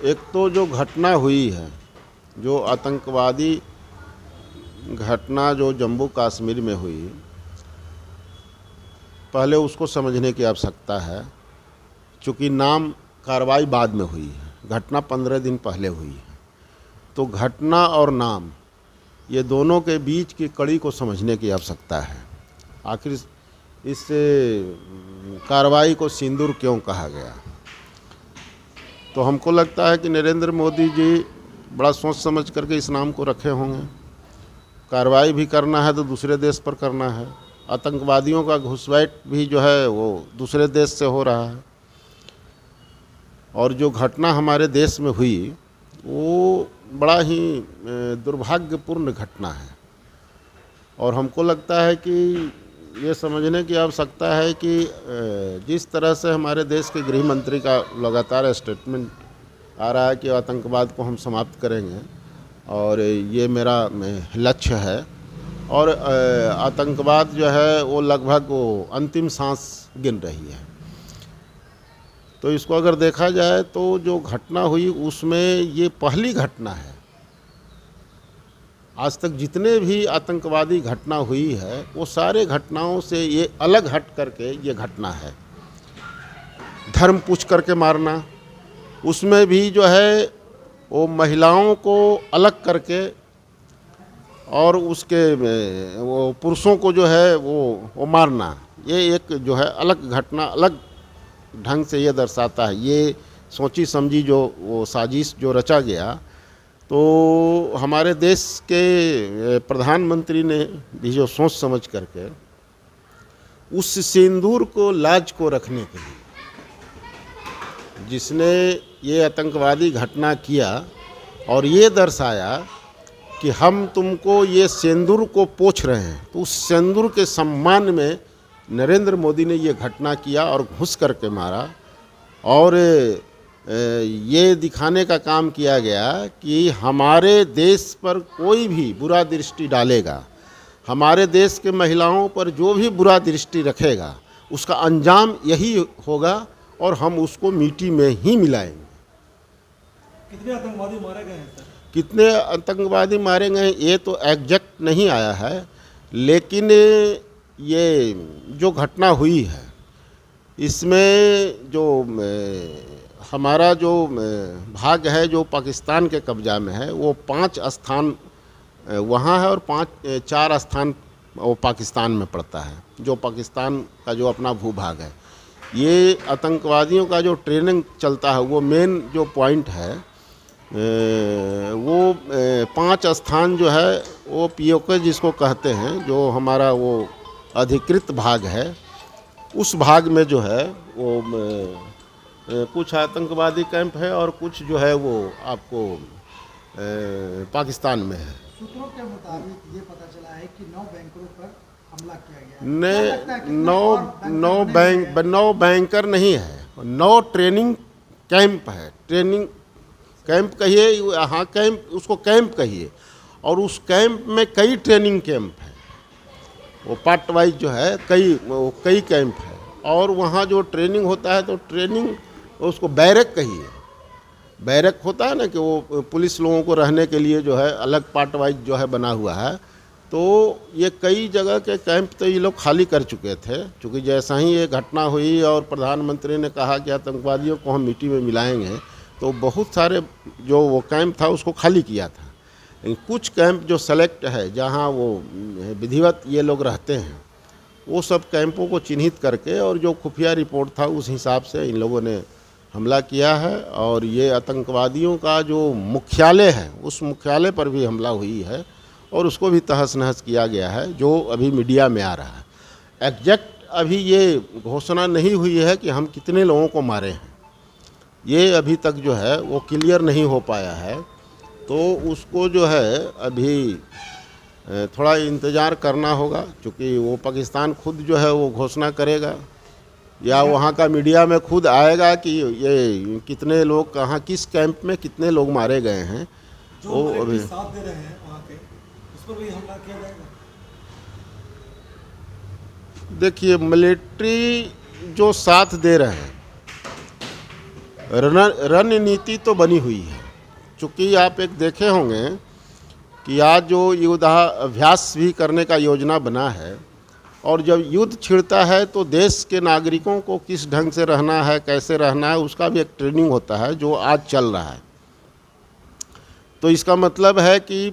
एक तो जो घटना हुई है, जो आतंकवादी घटना जो जम्मू कश्मीर में हुई, पहले उसको समझने की आवश्यकता है। चूँकि नाम कार्रवाई बाद में हुई है, घटना 15 दिन पहले हुई है, तो घटना और नाम ये दोनों के बीच की कड़ी को समझने की आवश्यकता है। आखिर इस कार्रवाई को सिंदूर क्यों कहा गया? तो हमको लगता है कि नरेंद्र मोदी जी बड़ा सोच समझ करके इस नाम को रखे होंगे। कार्रवाई भी करना है तो दूसरे देश पर करना है। आतंकवादियों का घुसपैठ भी जो है वो दूसरे देश से हो रहा है, और जो घटना हमारे देश में हुई वो बड़ा ही दुर्भाग्यपूर्ण घटना है। और हमको लगता है कि ये समझने की आवश्यकता है कि जिस तरह से हमारे देश के गृह मंत्री का लगातार स्टेटमेंट आ रहा है कि आतंकवाद को हम समाप्त करेंगे और ये मेरा लक्ष्य है, और आतंकवाद जो है वो लगभग वो अंतिम सांस गिन रही है। तो इसको अगर देखा जाए तो जो घटना हुई उसमें ये पहली घटना है। आज तक जितने भी आतंकवादी घटना हुई है वो सारे घटनाओं से ये अलग हट करके ये घटना है। धर्म पूछ करके मारना, उसमें भी जो है वो महिलाओं को अलग करके और उसके वो पुरुषों को जो है वो मारना, ये एक जो है अलग घटना, अलग ढंग से ये दर्शाता है। ये सोची समझी जो वो साजिश जो रचा गया, तो हमारे देश के प्रधानमंत्री ने भी जो सोच समझ करके उस सिंदूर को लाज को रखने के लिए, जिसने ये आतंकवादी घटना किया और ये दर्शाया कि हम तुमको ये सिंदूर को पोंछ रहे हैं, तो उस सिंदूर के सम्मान में नरेंद्र मोदी ने ये घटना किया और घुस करके मारा। और ये दिखाने का काम किया गया कि हमारे देश पर कोई भी बुरा दृष्टि डालेगा, हमारे देश के महिलाओं पर जो भी बुरा दृष्टि रखेगा, उसका अंजाम यही होगा और हम उसको मिट्टी में ही मिलाएंगे। कितने आतंकवादी मारे गए हैं सर? कितने आतंकवादी मारे गए ये तो एग्जैक्ट नहीं आया है, लेकिन ये जो घटना हुई है इसमें जो हमारा जो भाग है जो पाकिस्तान के कब्जा में है, वो 5 स्थान वहाँ है और 4 स्थान वो पाकिस्तान में पड़ता है, जो पाकिस्तान का जो अपना भूभाग है। ये आतंकवादियों का जो ट्रेनिंग चलता है वो मेन जो पॉइंट है, वो 5 स्थान जो है वो पीओके जिसको कहते हैं, जो हमारा वो अधिकृत भाग है, उस भाग में जो है वो कुछ आतंकवादी कैंप है और कुछ जो है वो आपको पाकिस्तान में है। सूत्रों के मुताबिक ये पता चला है कि 9 बैंकरों पर हमला किया गया है। नौ बैंकर नहीं है, 9 ट्रेनिंग कैंप है। ट्रेनिंग कैंप कहिए, हाँ कैंप, उसको कैंप कहिए। और उस कैंप में कई ट्रेनिंग कैंप है, वो पार्ट वाइज जो है कई कैंप है। और वहाँ जो ट्रेनिंग होता है तो ट्रेनिंग उसको बैरक कहिए। बैरक होता है ना कि वो पुलिस लोगों को रहने के लिए जो है अलग पार्ट वाइज जो है बना हुआ है। तो ये कई जगह के कैंप तो ये लोग खाली कर चुके थे, क्योंकि जैसा ही ये घटना हुई और प्रधानमंत्री ने कहा कि आतंकवादियों को हम मिट्टी में मिलाएंगे, तो बहुत सारे जो वो कैंप था उसको खाली किया था। लेकिन कुछ कैंप जो सेलेक्ट है जहाँ वो विधिवत ये लोग रहते हैं, वो सब कैंपों को चिन्हित करके और जो खुफिया रिपोर्ट था उस हिसाब से इन लोगों ने हमला किया है। और ये आतंकवादियों का जो मुख्यालय है उस मुख्यालय पर भी हमला हुई है और उसको भी तहस नहस किया गया है, जो अभी मीडिया में आ रहा है। एग्जैक्ट अभी ये घोषणा नहीं हुई है कि हम कितने लोगों को मारे हैं, ये अभी तक जो है वो क्लियर नहीं हो पाया है। तो उसको जो है अभी थोड़ा इंतज़ार करना होगा, क्योंकि वो पाकिस्तान खुद जो है वो घोषणा करेगा या वहाँ का मीडिया में खुद आएगा कि ये कितने लोग कहाँ किस कैंप में कितने लोग मारे गए हैं। वो अभी साथ दे रहे हैं वहाँ के, उस पर भी हमला किया जाएगा। देखिए, मिलिट्री जो साथ दे रहे हैं रणनीति तो बनी हुई है, चूँकि आप एक देखे होंगे कि आज जो युद्धाभ्यास भी करने का योजना बना है, और जब युद्ध छिड़ता है तो देश के नागरिकों को किस ढंग से रहना है, कैसे रहना है, उसका भी एक ट्रेनिंग होता है जो आज चल रहा है। तो इसका मतलब है कि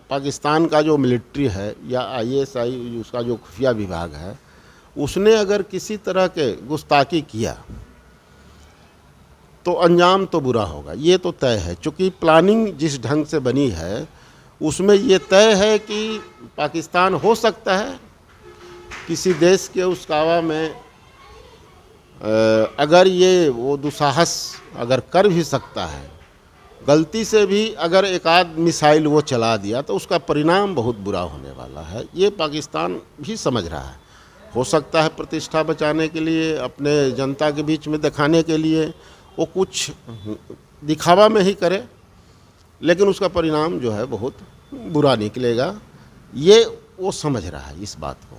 पाकिस्तान का जो मिलिट्री है या ISI उसका जो खुफिया विभाग है, उसने अगर किसी तरह के गुस्ताखी किया तो अंजाम तो बुरा होगा, ये तो तय है। चूँकि प्लानिंग जिस ढंग से बनी है उसमें ये तय है कि पाकिस्तान हो सकता है किसी देश के उस कावा में अगर ये वो दुस्साहस अगर कर भी सकता है, गलती से भी अगर एक आध मिसाइल वो चला दिया तो उसका परिणाम बहुत बुरा होने वाला है। ये पाकिस्तान भी समझ रहा है। हो सकता है प्रतिष्ठा बचाने के लिए, अपने जनता के बीच में दिखाने के लिए वो कुछ दिखावा में ही करे, लेकिन उसका परिणाम जो है बहुत बुरा निकलेगा। ये वो समझ रहा है इस बात को।